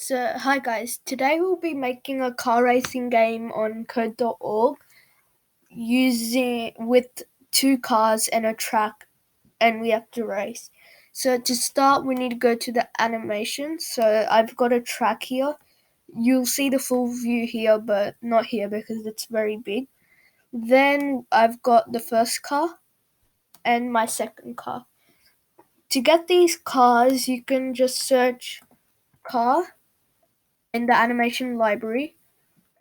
So, hi guys, today we'll be making a car racing game on code.org using with two cars and a track, and we have to race. So to start we need to go to the animation. So I've got a track here. You'll see the full view here but not here because it's very big. Then I've got the first car and my second car. To get these cars you can just search car in the animation library.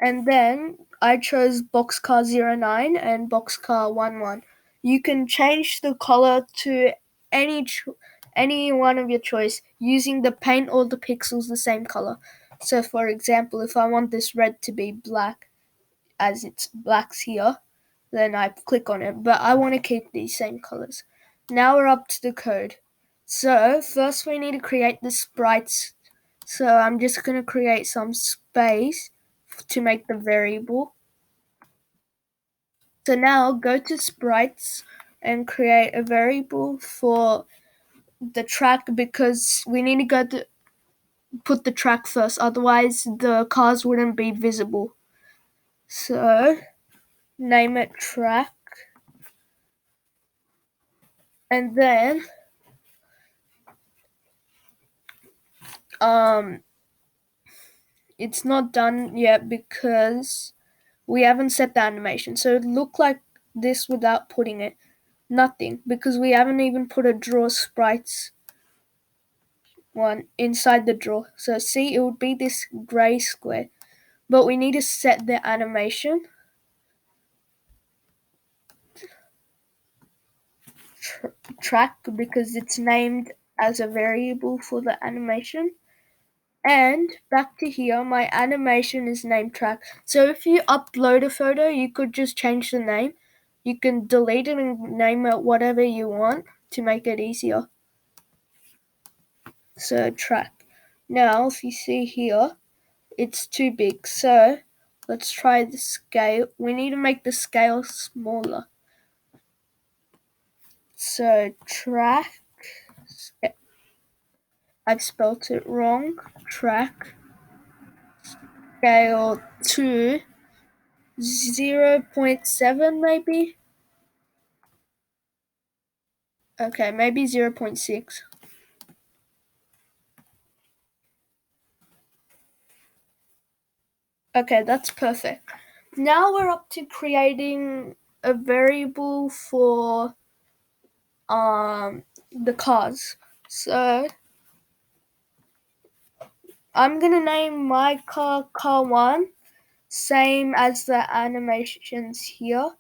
And then I chose Boxcar 09 and Boxcar 11. You can change the color to any one of your choice using the paint or the pixels the same color. So for example, if I want this red to be black as it's blacks here, then I click on it. But I want to keep these same colors. Now we're up to the code. So first we need to create the sprites. So I'm just going to create some space to make the variable. So now go to sprites and create a variable for the track because we need to go to put the track first, otherwise the cars wouldn't be visible. So name it track, and then it's not done yet because we haven't set the animation. So it look like this without putting it. Nothing, because we haven't even put a draw sprites one inside the draw. So see, it would be this gray square. But we need to set the animation. Track, because it's named as a variable for the animation. And back to here, my animation is named track. So if you upload a photo, you could just change the name. You can delete it and name it whatever you want to make it easier. So track. Now, if you see here, it's too big. So let's try the scale. We need to make the scale smaller. So track. I've spelled it wrong. Track scale to 0.7 maybe. Okay, maybe 0.6. Okay, that's perfect. Now we're up to creating a variable for the cars. So I'm gonna name my car 1, same as the animations here.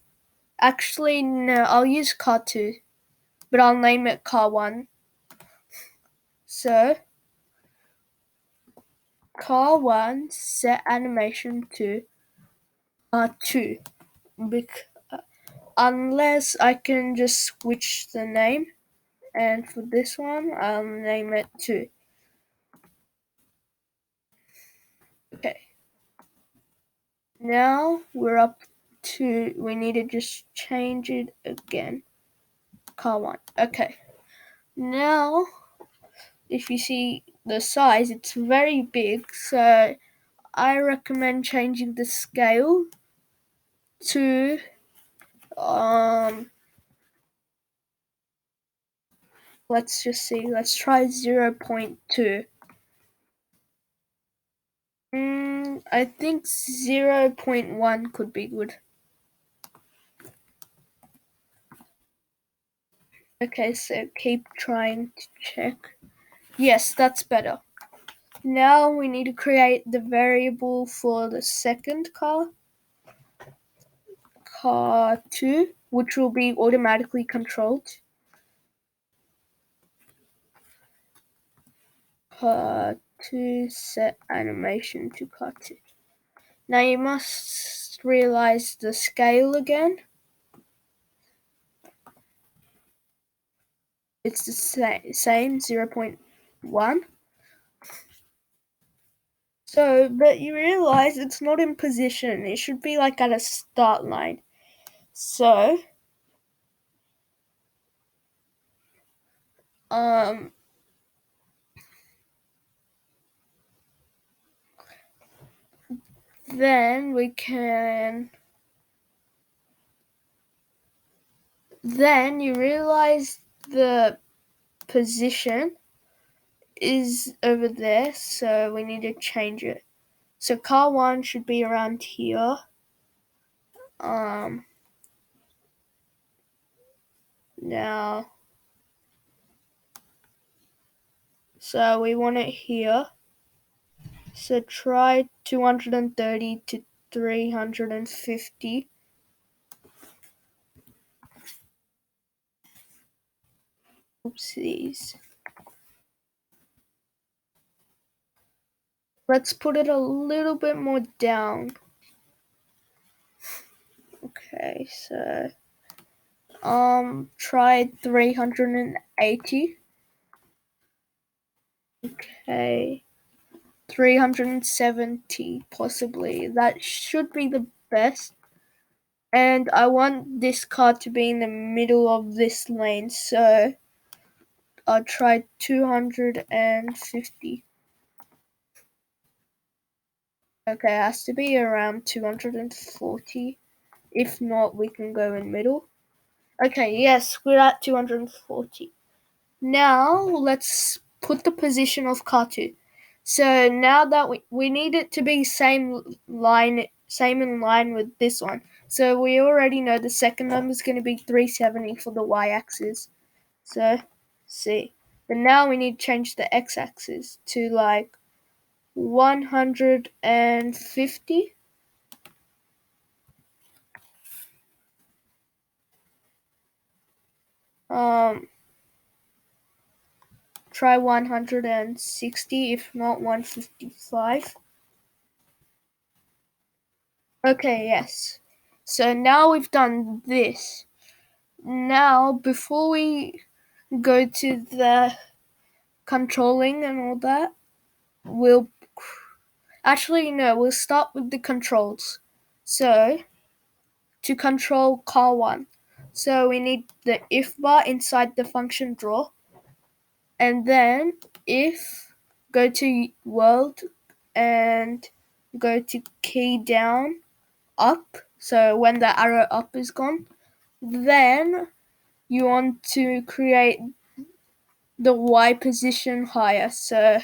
Actually, no, I'll use car 2, but I'll name it car 1. So car 1 set animation to car 2. Unless I can just switch the name, and for this one I'll name it 2. Okay, now we're up to, we need to just change it again, car 1. Okay, now if you see the size, it's very big, so I recommend changing the scale to let's just see, let's try 0.2. I think 0.1 could be good. Okay, so keep trying to check. Yes, that's better. Now we need to create the variable for the second car, car 2, which will be automatically controlled. Car 2 set animation to car 2. Now you must realize the scale again. It's the same 0.1. So, but you realize it's not in position. It should be like at a start line. So, then we can. Then you realize the position is over there, so we need to change it. So car 1 should be around here. Now, so we want it here. So try 230 to 350. Oopsies. Let's put it a little bit more down. Okay, so try 380. Okay. 370 possibly. That should be the best. And I want this car to be in the middle of this lane, so I'll try 250. Okay, it has to be around 240. If not, we can go in middle. Okay, yes, we're at 240. Now let's put the position of car 2. So now that we need it to be same in line with this one. So we already know the second number is going to be 370 for the y-axis. So C. Then now we need to change the x-axis to like 150. Try 160, if not 155. Okay, yes. So now we've done this. Now, before we go to the controlling and all that, we'll start with the controls. So, to control car 1, so we need the if bar inside the function draw, and then if, go to world and go to key down up, so when the arrow up is gone, then you want to create the Y position higher. So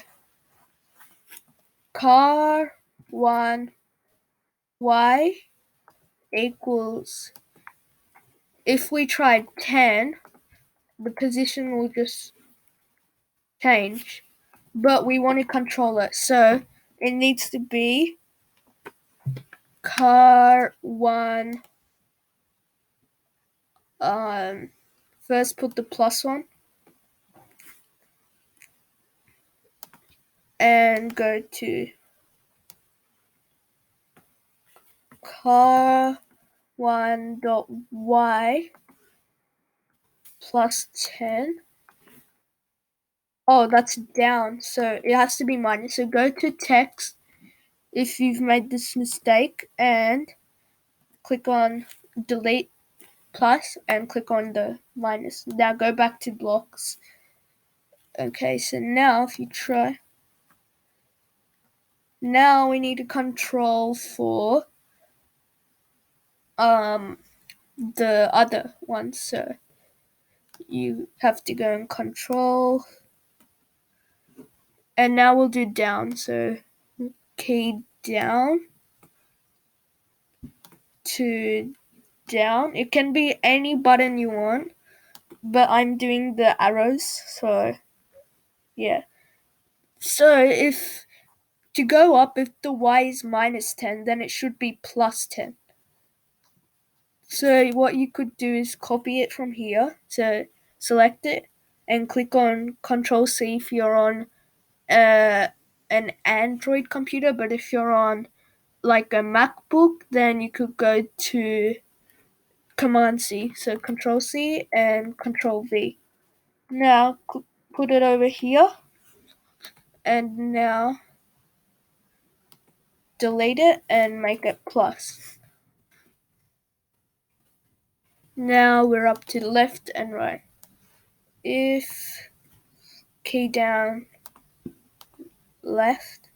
car 1 Y equals, if we try 10, the position will just change. But we want to control it. So it needs to be car 1. First put the +1 and go to car 1.y plus 10. Oh, that's down, so it has to be minus. So go to text if you've made this mistake and click on delete plus and click on the minus. Now go back to blocks. Okay, so now if you try, now we need a control for the other one. So you have to go in control, and now we'll do down. So key down to down. It can be any button you want, but I'm doing the arrows, so yeah. So if to go up, if the y is minus 10, then it should be plus 10. So what you could do is copy it from here. So select it and click on Control C if you're on an Android computer, but if you're on like a MacBook, then you could go to Command C. So Control C and Control V. Now put it over here, and now delete it and make it plus. Now we're up to left and right. If key down left,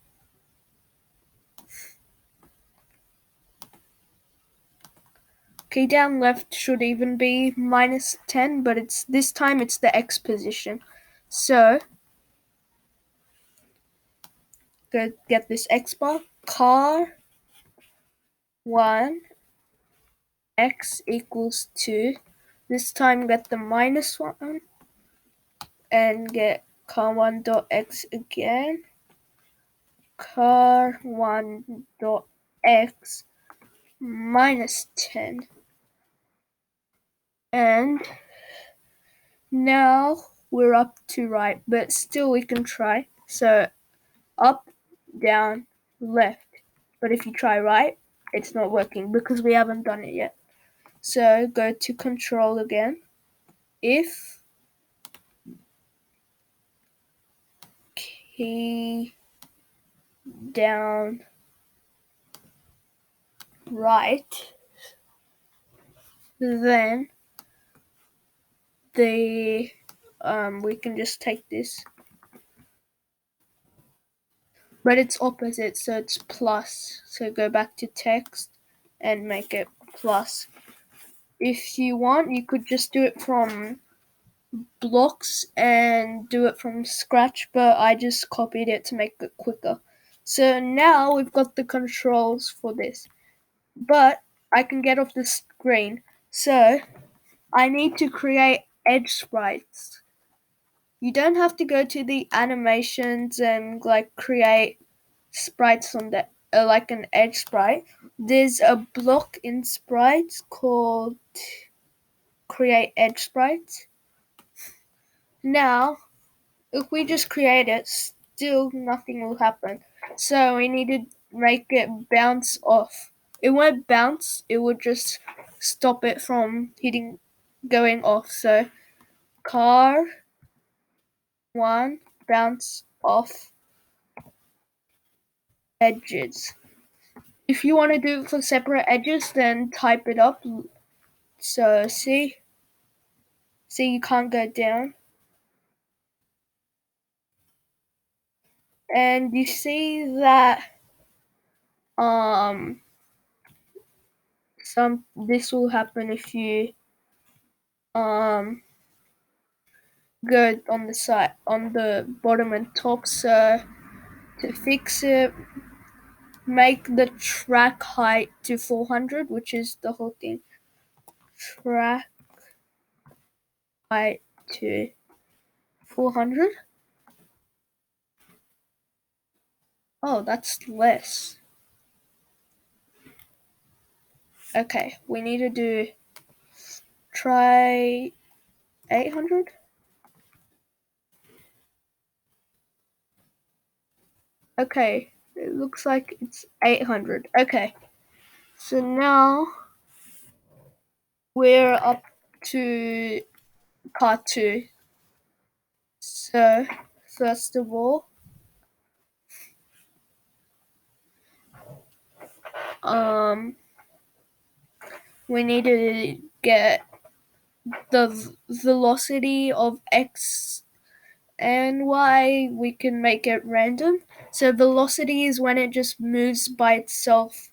Okay, down left should even be -10, but this time it's the X position. So go get this X bar. Car 1 X equals 2. This time get the -1 and get car1 dot X again. Car1 dot X -10. And now we're up to right, but still we can try. So up, down, left. But if you try right, it's not working because we haven't done it yet. So go to control again. If key down right, then we can just take this, but it's opposite, so it's plus. So go back to text and make it plus. If you want, you could just do it from blocks and do it from scratch, but I just copied it to make it quicker. So now we've got the controls for this, but I can get off the screen. So I need to create edge sprites. You don't have to go to the animations and like create sprites on the like an edge sprite. There's a block in sprites called create edge sprites. Now if we just create it, still nothing will happen. So we need to make it bounce off. It won't bounce, it will just stop it from going off. So car 1 bounce off edges. If you want to do it for separate edges, then type it up. So see you can't go down. And you see that this will happen if you go on the side, on the bottom and top. So to fix it, make the track height to 400, which is the whole thing. Track height to 400. Oh, that's less. Okay, we need to try 800. Okay, it looks like it's 800. Okay, so now we're up to part 2. So first of all, we need to get the velocity of x and y. We can make it random. So velocity is when it just moves by itself.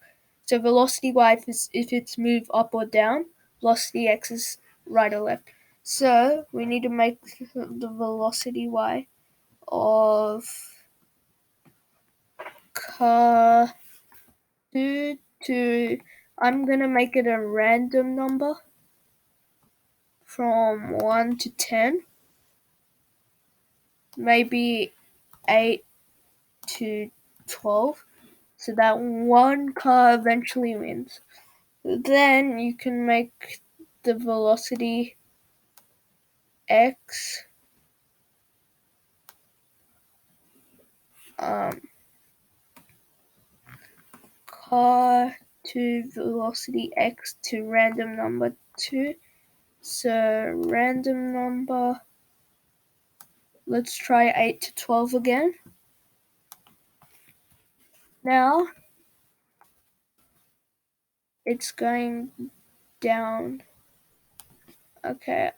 So velocity y if it's moved up or down. Velocity x is right or left. So we need to make the velocity y of car 2 to, I'm gonna make it a random number from 1 to 10, maybe 8 to 12, so that one car eventually wins. Then you can make the velocity x car to velocity x to random number 2. So random number, let's try 8 to 12 again. Now it's going down. Okay,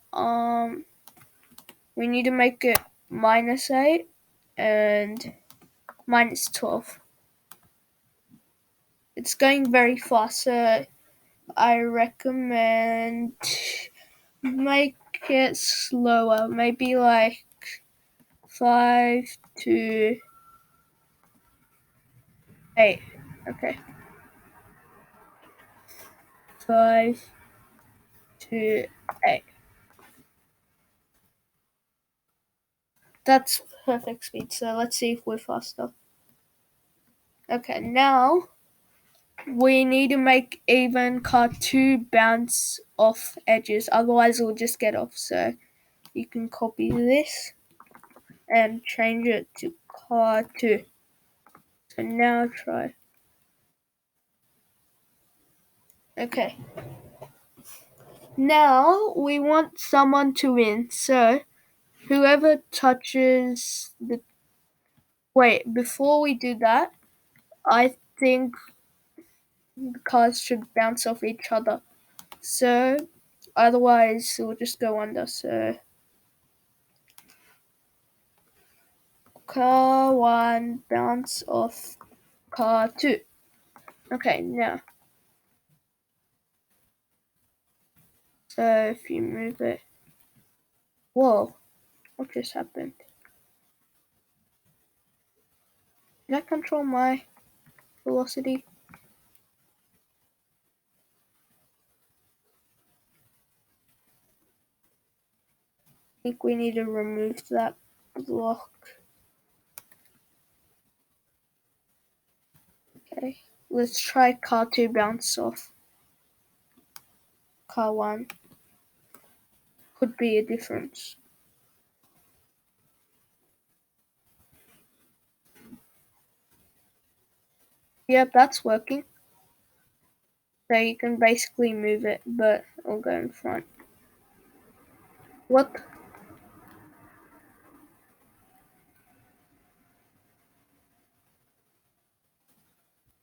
we need to make it -8 and -12. It's going very fast, so I recommend make it slower, maybe like 5 to 8. Okay, 5 to 8. That's perfect speed. So let's see if we're faster. Okay, now we need to make even car 2 bounce off edges, otherwise it will just get off. So you can copy this and change it to car 2. So now try. Okay. Now we want someone to win. So whoever touches the. Wait, before we do that, I think the cars should bounce off each other. So otherwise it will just go under. So car 1 bounce off car 2. Okay, now. So if you move it. Whoa, what just happened? Did I control my velocity? I think we need to remove that block. Okay, let's try car 2 bounce off car 1. Could be a difference. Yep, that's working. So you can basically move it, but I'll go in front. What?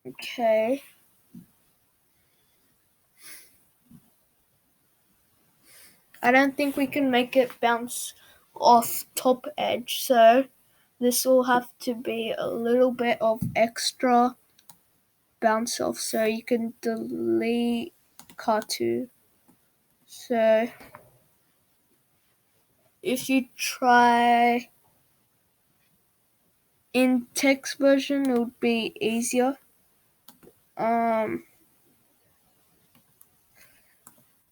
Okay. I don't think we can make it bounce off top edge, so this will have to be a little bit of extra bounce off. So you can delete car 2. So if you try in text version, it would be easier.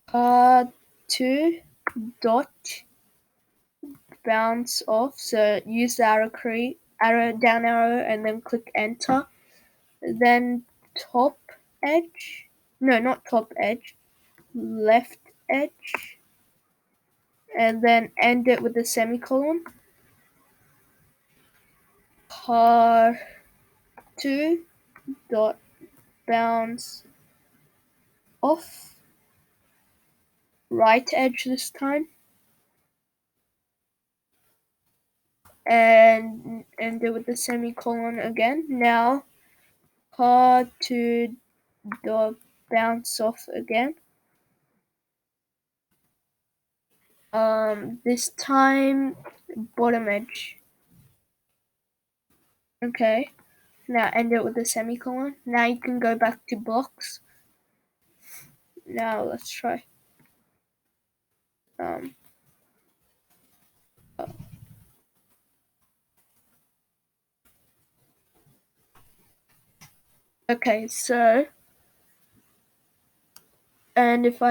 Car 2 dot bounce off. So use the down arrow, and then click enter. Then top edge. No, not top edge. Left edge. And then end it with a semicolon. Car 2 dot bounce off. Right edge this time. And end it with a semicolon again. Now car 2 dot bounce off again. This time bottom edge. Okay. Now end it with a semicolon. Now you can go back to blocks. Now let's try. Okay, so and if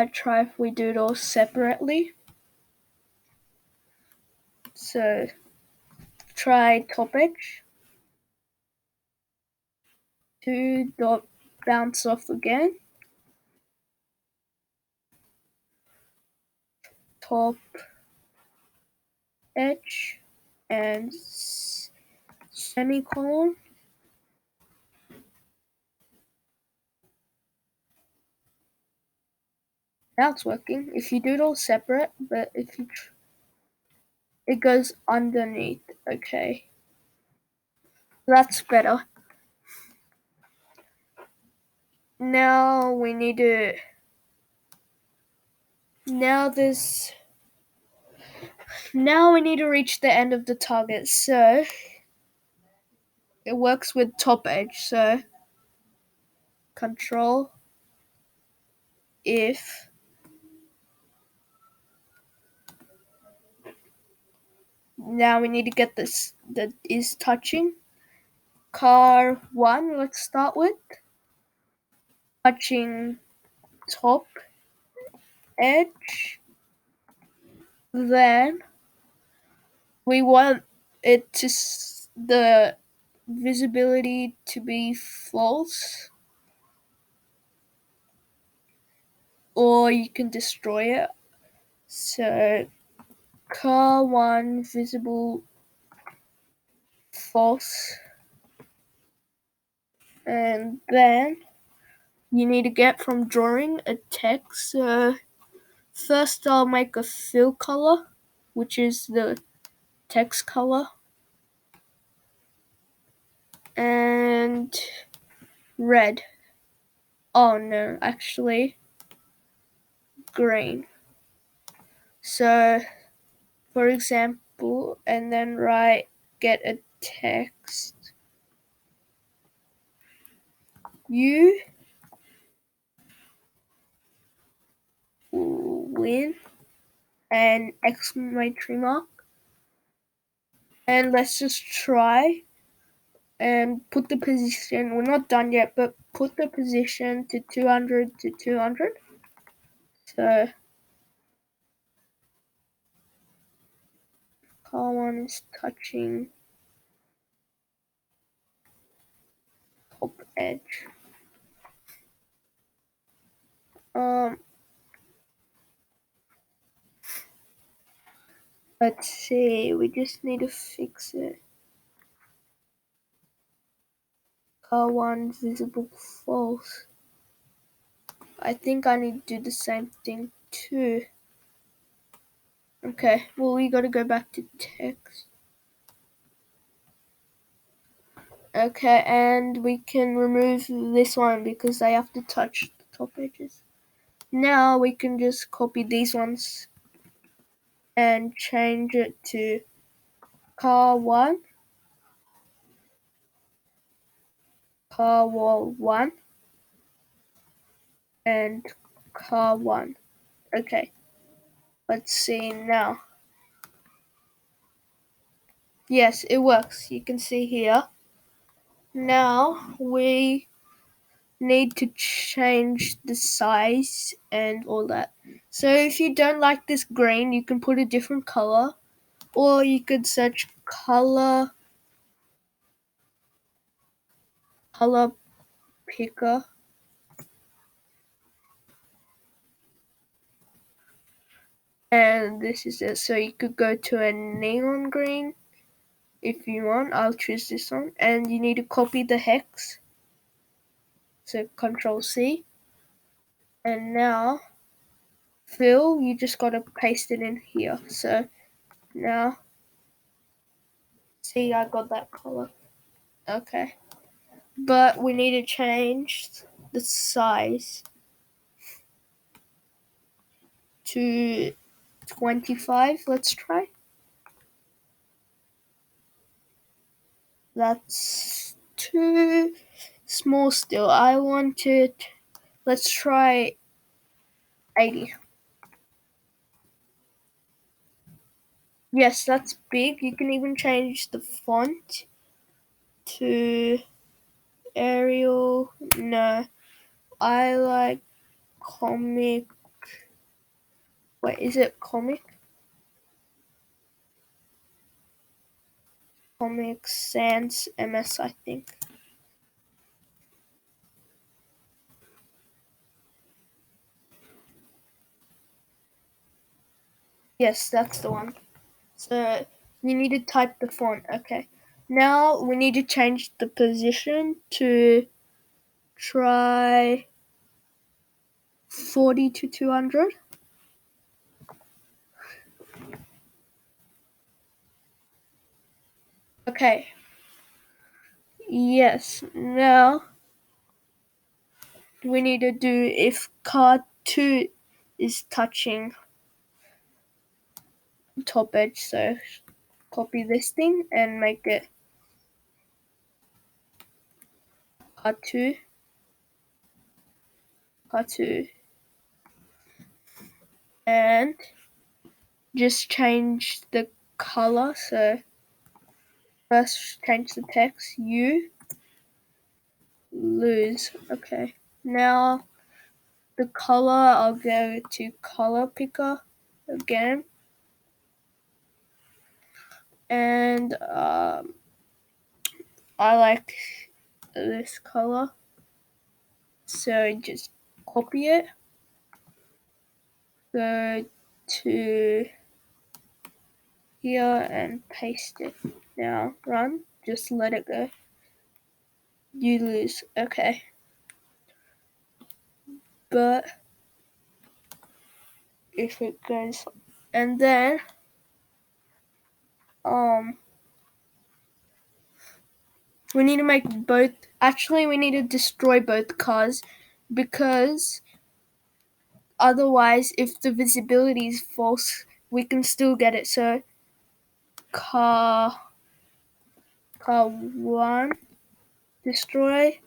we do it all separately. So try top edge. 2 dot bounce off again. Top edge and semicolon. Now it's working. If you do it all separate, but if you it goes underneath. Okay, that's better. Now we need to. Now we need to reach the end of the target. So it works with top edge. So Control if now we need to get this that is touching. Car 1, let's start with touching top edge. Then we want it to the visibility to be false, or you can destroy it. So car 1 visible false, and then you need to get from drawing a text. So first I'll make a fill color, which is the text color, and red. Oh no, actually green. So for example, and then write get a text. You win an exclamatory mark. And let's just try and put the position. We're not done yet, but put the position to 200 to 200. So car 1 is touching top edge. Let's see, we just need to fix it. Car 1 visible false. I think I need to do the same thing too. Okay, well we gotta go back to text. Okay, and we can remove this one because they have to touch the top edges. Now we can just copy these ones and change it to car 1, car wall 1, and car 1. Okay, let's see now. Yes, it works. You can see here. Now we need to change the size and all that. So if you don't like this green, you can put a different color, or you could search color picker, and this is it. So you could go to a neon green if you want. I'll choose this one, and you need to copy the hex. So Control C, and now fill, you just gotta paste it in here. So now see, I got that color. Okay, but we need to change the size to 25. Let's try. That's too small still. I want it. Let's try 80. Yes, that's big. You can even change the font to Arial. No, I like comic. Wait, is it comic? Comic Sans MS, I think. Yes, that's the one. So you need to type the font. Okay. Now we need to change the position to try 40 to 200. Okay. Yes. Now we need to do if card 2 is touching top edge. So copy this thing and make it card 2, card 2, and just change the color. So first change the text, you lose. Okay, now the color, I'll go to color picker again, and I like this color, so just copy it, go to here and paste it. Now run, just let it go. You lose. Okay, but if it goes, and then we need to make both. Actually, we need to destroy both cars, because otherwise, if the visibility is false, we can still get it. So car 1, destroy.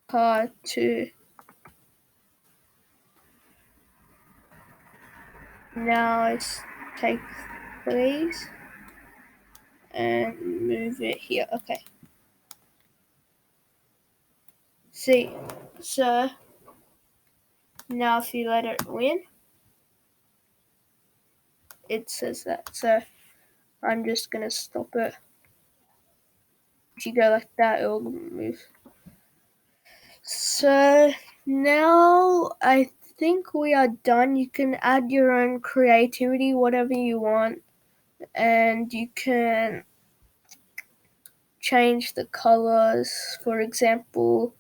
Car 2. Now let's take these and move it here. Okay. See, so now if you let it win, it says that. So I'm just gonna stop it. If you go like that, it will move. So now I think we are done. You can add your own creativity, whatever you want, and you can change the colors. For example,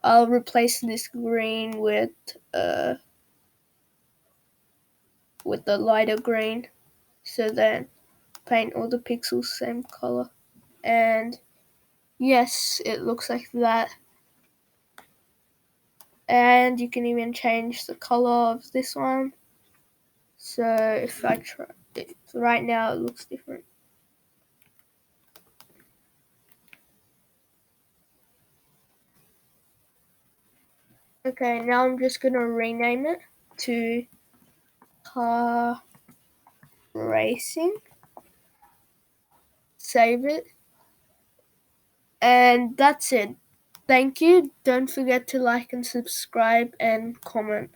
I'll replace this green with a lighter green, so then paint all the pixels same color. And yes, it looks like that. And you can even change the color of this one. So if I try it, right now it looks different. Okay, now I'm just gonna rename it to car racing. Save it. And that's it. Thank you. Don't forget to like and subscribe and comment.